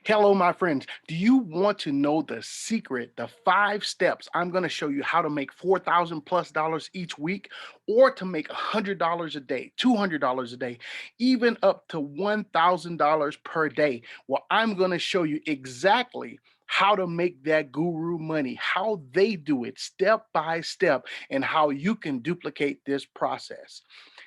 Hello, my friends. Do you want to know the secret, the 5 steps I'm going to show you how to make $4,000+ each week, or to make $100 a day, $200 a day, even up to $1,000 per day? Well, I'm going to show you exactly how to make that guru money, how they do it step by step, and how you can duplicate this process.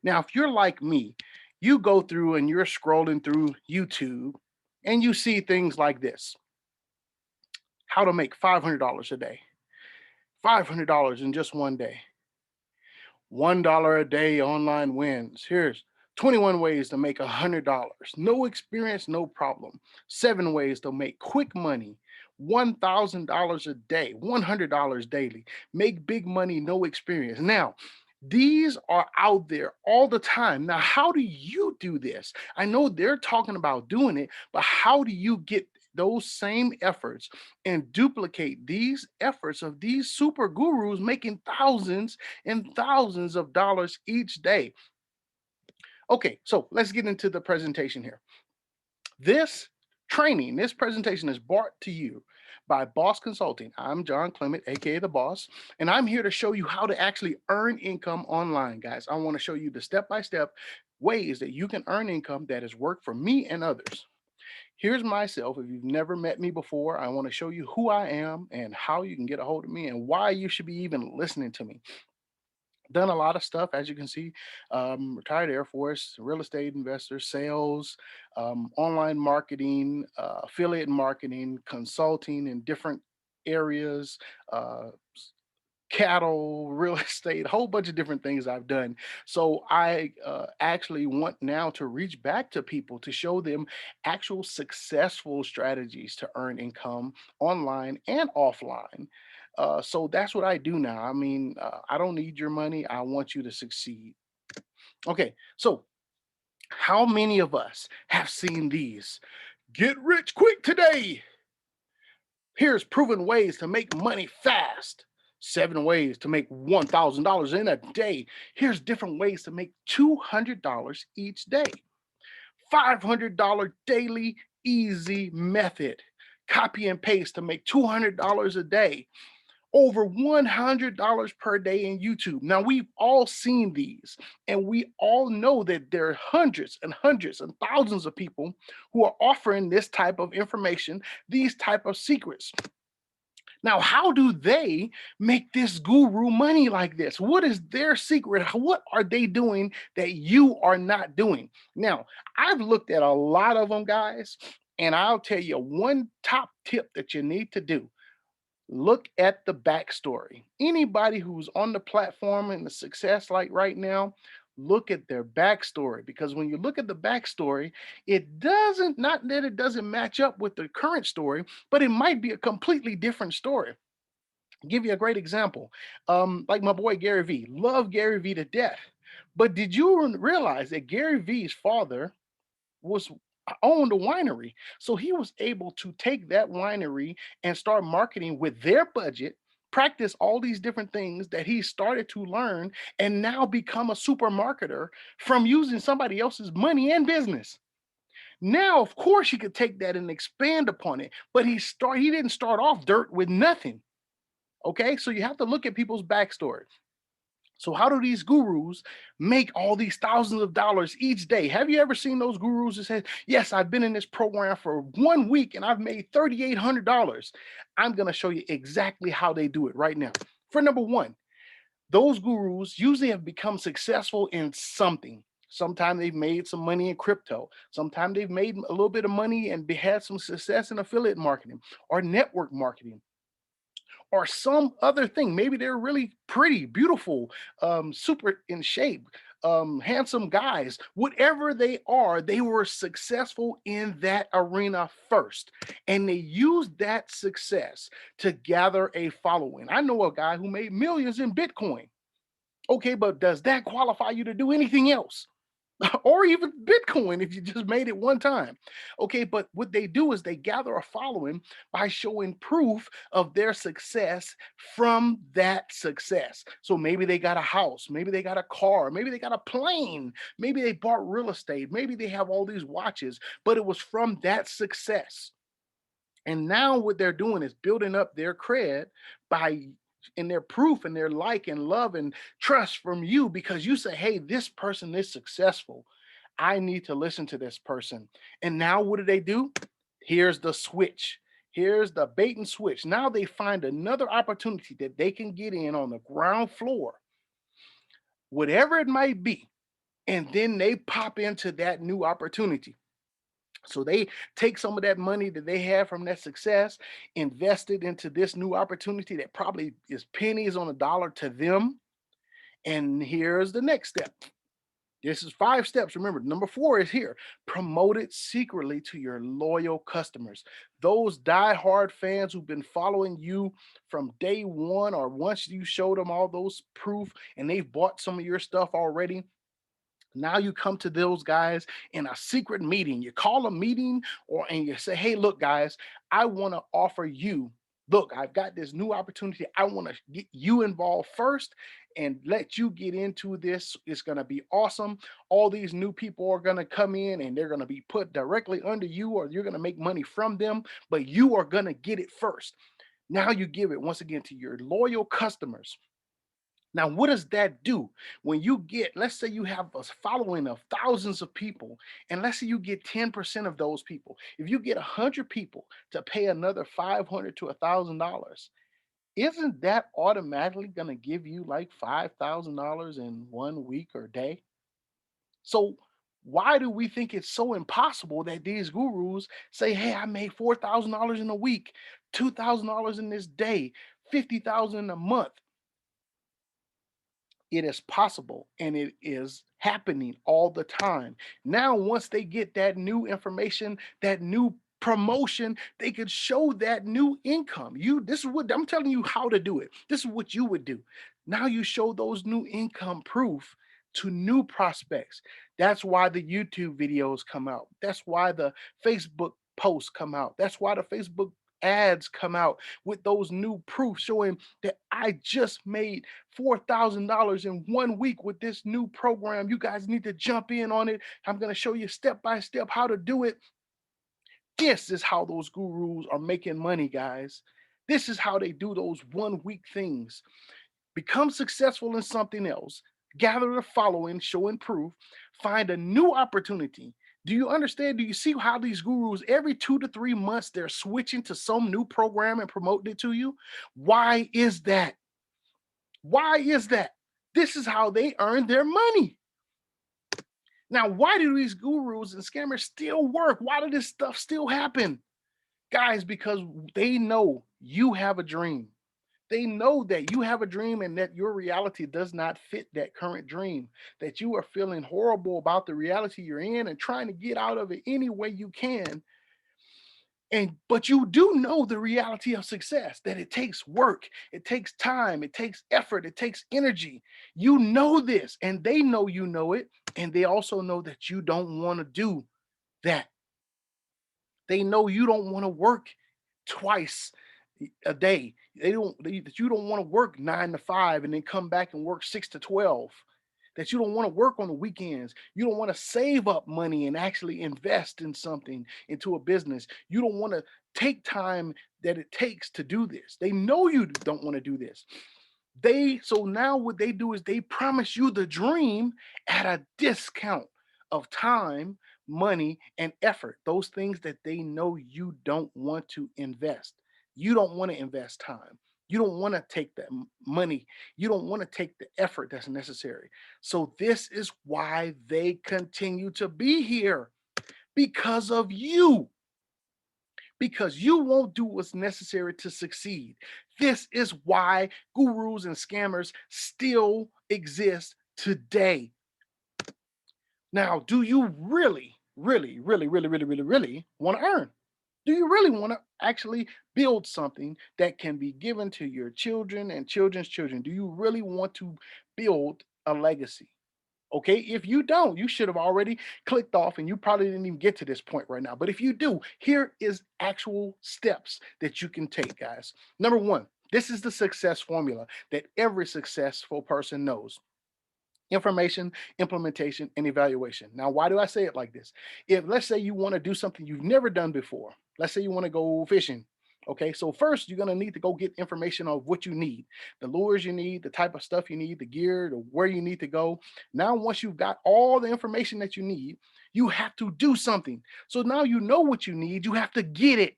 Now, if you're like me, you go through and you're scrolling through YouTube and you see things like this: how to make $500 a day, $500 in just one day, $1 a day online wins. Here's 21 ways to make $100. No experience, no problem. 7 ways to make quick money. $1,000 a day, $100 daily. Make big money, no experience. Now, these are out there all the time. Now, how do you do this? I know they're talking about doing it, but how do you get those same efforts and duplicate these efforts of these super gurus making thousands and thousands of dollars each day? Okay, so let's get into the presentation here. This presentation is brought to you by Boss Consulting. I'm John Clement, aka the Boss, and I'm here to show you how to actually earn income online, guys. I want to show you the step-by-step ways that you can earn income that has worked for me and others. Here's myself. If you've never met me before, I want to show you who I am and how you can get a hold of me and why you should be even listening to me. Done a lot of stuff, as you can see. Retired Air Force, real estate investor, sales, online marketing, affiliate marketing, consulting in different areas, uh, cattle, real estate, a whole bunch of different things I've done. So I actually want now to reach back to people to show them actual successful strategies to earn income online and offline. So that's what I do now. I mean, I don't need your money. I want you to succeed. Okay, so how many of us have seen these? Get rich quick today. Here's proven ways to make money fast. 7 ways to make $1,000 in a day. Here's different ways to make $200 each day. $500 daily easy method. Copy and paste to make $200 a day. Over $100 per day in YouTube. Now, we've all seen these, and we all know that there are hundreds and hundreds and thousands of people who are offering this type of information, these type of secrets. Now, how do they make this guru money like this? What is their secret? What are they doing that you are not doing? Now, I've looked at a lot of them, guys, and I'll tell you one top tip that you need to do: look at the backstory. Anybody who's on the platform and the success like right now, look at their backstory, because when you look at the backstory, it doesn't, not that it doesn't match up with the current story, but it might be a completely different story. Give you a great example. Like my boy Gary Vee. Love Gary Vee to death. But did you realize that Gary Vee's father was owned a winery? So he was able to take that winery and start marketing with their budget, practice all these different things that he started to learn, and now become a super marketer from using somebody else's money and business. Now, of course, he could take that and expand upon it, but he didn't start off dirt with nothing. Okay, so you have to look at people's backstory. So how do these gurus make all these thousands of dollars each day? Have you ever seen those gurus that say, yes, I've been in this program for 1 week and I've made $3,800? I'm going to show you exactly how they do it right now. For number one, those gurus usually have become successful in something. Sometimes they've made some money in crypto. Sometimes they've made a little bit of money and had some success in affiliate marketing or network marketing or some other thing. Maybe they're really pretty, beautiful, super in shape, handsome guys. Whatever they are, they were successful in that arena first. And they used that success to gather a following. I know a guy who made millions in Bitcoin. Okay, but does that qualify you to do anything else? Or even Bitcoin if you just made it one time. Okay, but what they do is they gather a following by showing proof of their success from that success. So maybe they got a house, maybe they got a car, maybe they got a plane, maybe they bought real estate, maybe they have all these watches, but it was from that success. And now what they're doing is building up their cred by in their proof and their like and love and trust from you because you say, hey, this person is successful. I need to listen to this person. And now what do? Here's the switch. Here's the bait and switch. Now they find another opportunity that they can get in on the ground floor, whatever it might be. And then they pop into that new opportunity. So they take some of that money that they have from that success, invest it into this new opportunity that probably is pennies on a dollar to them. And here's the next step. This is 5 steps. Remember, number 4 is here. Promote it secretly to your loyal customers. Those diehard fans who've been following you from day one, or once you showed them all those proof and they've bought some of your stuff already. Now you come to those guys in a secret meeting. You call a meeting and you say, hey, look, guys, I want to offer you, look, I've got this new opportunity. I want to get you involved first and let you get into this. It's going to be awesome. All these new people are going to come in and they're going to be put directly under you, or you're going to make money from them, but you are going to get it first. Now you give it once again to your loyal customers. Now, what does that do? When you get, let's say you have a following of thousands of people, and let's say you get 10% of those people. If you get 100 people to pay another $500 to $1,000, isn't that automatically going to give you like $5,000 in 1 week or day? So why do we think it's so impossible that these gurus say, hey, I made $4,000 in a week, $2,000 in this day, 50,000 in a month? It is possible and it is happening all the time. Now, once they get that new information, that new promotion, they could show that new income. This is what I'm telling you how to do it. This is what you would do. Now you show those new income proof to new prospects. That's why the YouTube videos come out. That's why the Facebook posts come out. That's why the Facebook ads come out with those new proofs showing that I just made $4,000 in 1 week with this new program. You guys need to jump in on it. I'm going to show you step by step how to do it. This is how those gurus are making money, guys. This is how they do those 1 week things. Become successful in something else, gather a following, showing proof, find a new opportunity. Do you understand? Do you see how these gurus, every 2 to 3 months, they're switching to some new program and promoting it to you? Why is that? Why is that? This is how they earn their money. Now, why do these gurus and scammers still work? Why does this stuff still happen? Guys, because they know you have a dream. They know that you have a dream and that your reality does not fit that current dream, that you are feeling horrible about the reality you're in and trying to get out of it any way you can. But you do know the reality of success, that it takes work, it takes time, it takes effort, it takes energy. You know this, and they know you know it, and they also know that you don't want to do that. They know you don't want to work twice a day. That you don't want to work 9 to 5 and then come back and work 6 to 12. That you don't want to work on the weekends. You don't want to save up money and actually invest in something, into a business. You don't want to take time that it takes to do this. They know you don't want to do this. So now what they do is they promise you the dream at a discount of time, money, and effort. Those things that they know you don't want to invest. You don't want to invest time. You don't want to take that money. You don't want to take the effort that's necessary. So this is why they continue to be here, because of you, because you won't do what's necessary to succeed. This is why gurus and scammers still exist today. Now, do you really, really, really, really, really, really, really want to earn? Do you really want to actually build something that can be given to your children and children's children? Do you really want to build a legacy? Okay, if you don't, you should have already clicked off and you probably didn't even get to this point right now. But if you do, here is actual steps that you can take, guys. Number 1, this is the success formula that every successful person knows. information, implementation, and evaluation. Now, why do I say it like this? If let's say you want to do something you've never done before, let's say you want to go fishing. Okay, so first you're gonna need to go get information of what you need, the lures you need, the type of stuff you need, the gear, the where you need to go. Now, once you've got all the information that you need, you have to do something. So now you know what you need, you have to get it.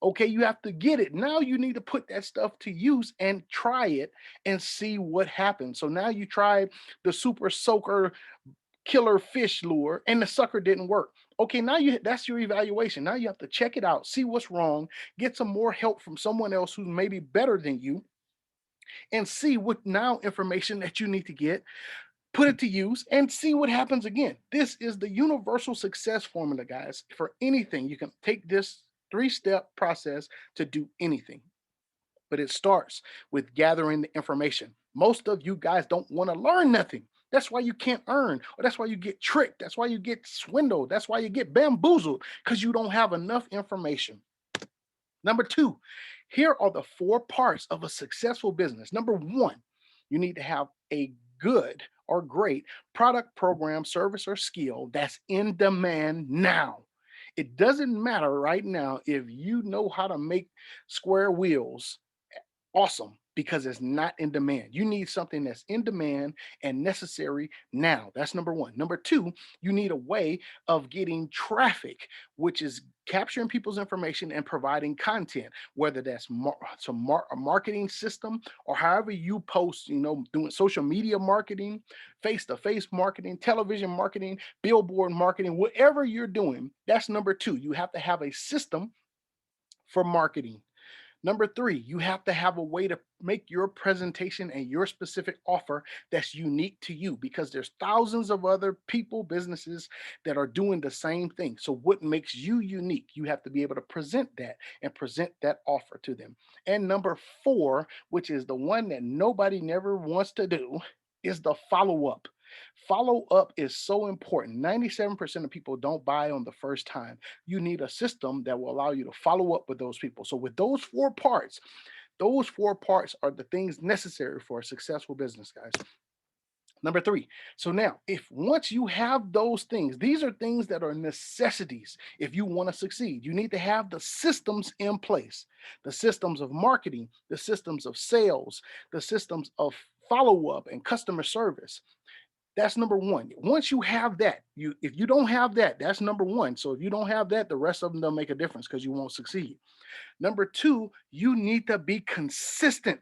Okay, you have to get it. Now you need to put that stuff to use and try it and see what happens. So now you try the super soaker killer fish lure and the sucker didn't work. Okay, now you that's your evaluation. Now you have to check it out, see what's wrong, get some more help from someone else who's maybe better than you, and see what now information that you need to get, put it to use, and see what happens again. This is the universal success formula, guys, for anything. You can take this three-step process to do anything, but it starts with gathering the information. Most of you guys don't want to learn nothing. That's why you can't earn, or that's why you get tricked. That's why you get swindled. That's why you get bamboozled, because you don't have enough information. Number two, here are the four parts of a successful business. Number one, you need to have a good or great product, program, service, or skill that's in demand now. It doesn't matter right now if you know how to make square wheels. Awesome, because it's not in demand. You need something that's in demand and necessary now. That's number one. Number two, you need a way of getting traffic, which is capturing people's information and providing content, whether that's a marketing system or however you post, doing social media marketing, face-to-face marketing, television marketing, billboard marketing, whatever you're doing. That's number two. You have to have a system for marketing. Number three, you have to have a way to make your presentation and your specific offer that's unique to you, because there's thousands of other people, businesses that are doing the same thing. So what makes you unique? You have to be able to present that and present that offer to them. And number four, which is the one that nobody never wants to do, is the follow up. Follow up is so important. 97% of people don't buy on the first time. You need a system that will allow you to follow up with those people. So, with those four parts are the things necessary for a successful business, guys. Number three. So now, if once you have those things, these are things that are necessities if you want to succeed. You need to have the systems in place, the systems of marketing, the systems of sales, the systems of follow up and customer service. That's number one. Once you have that, if you don't have that, that's number one. So if you don't have that, the rest of them don't make a difference because you won't succeed. Number two, you need to be consistent,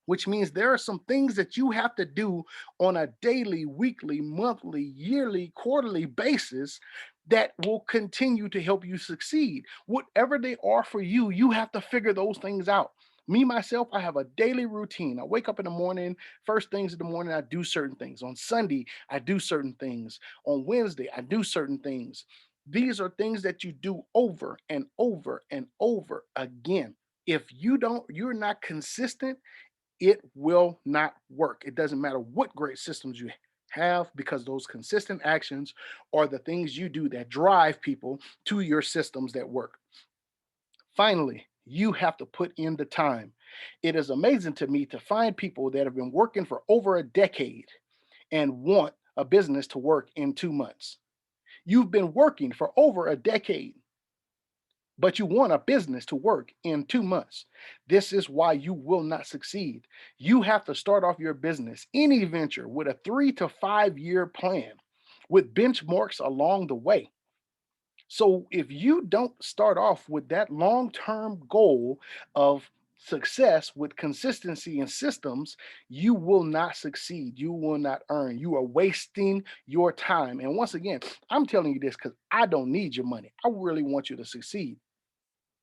which means there are some things that you have to do on a daily, weekly, monthly, yearly, quarterly basis that will continue to help you succeed. Whatever they are for you, you have to figure those things out. Me, myself, I have a daily routine. I wake up in the morning, first things in the morning, I do certain things. On Sunday, I do certain things. On Wednesday, I do certain things. These are things that you do over and over and over again. If you're not consistent, it will not work. It doesn't matter what great systems you have, because those consistent actions are the things you do that drive people to your systems that work. Finally, you have to put in the time. It is amazing to me to find people that have been working for over a decade and want a business to work in 2 months. You've been working for over a decade, but you want a business to work in 2 months. This is why you will not succeed. You have to start off your business, any venture, with a 3 to 5 year plan with benchmarks along the way. So if you don't start off with that long term goal of success with consistency and systems, you will not succeed. You will not earn. You are wasting your time. And once again, I'm telling you this because I don't need your money. I really want you to succeed.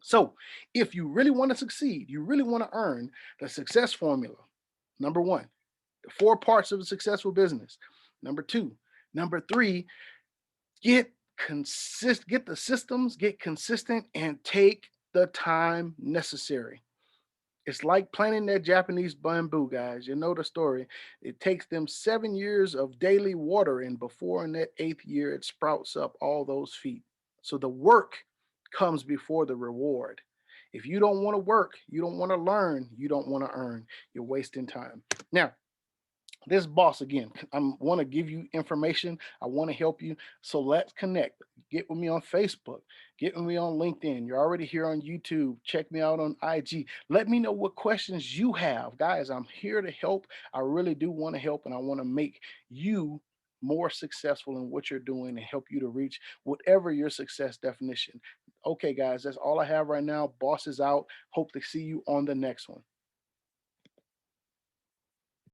So, if you really want to succeed, you really want to earn the success formula. Number one, the four parts of a successful business. Number two, number three, get the systems, get consistent, and take the time necessary. It's like planting that Japanese bamboo, guys. You know the story. It takes them 7 years of daily watering before in that eighth year it sprouts up all those feet. So the work comes before the reward. If you don't want to work, you don't want to learn, you don't want to earn, you're wasting time. Now, This boss again, I want to give you information. I want to help you. So let's connect. Get with me on Facebook. Get with me on LinkedIn. You're already here on YouTube. Check me out on IG. Let me know what questions you have. Guys, I'm here to help. I really do want to help, and I want to make you more successful in what you're doing and help you to reach whatever your success definition. Okay, guys, that's all I have right now. Boss is out. Hope to see you on the next one.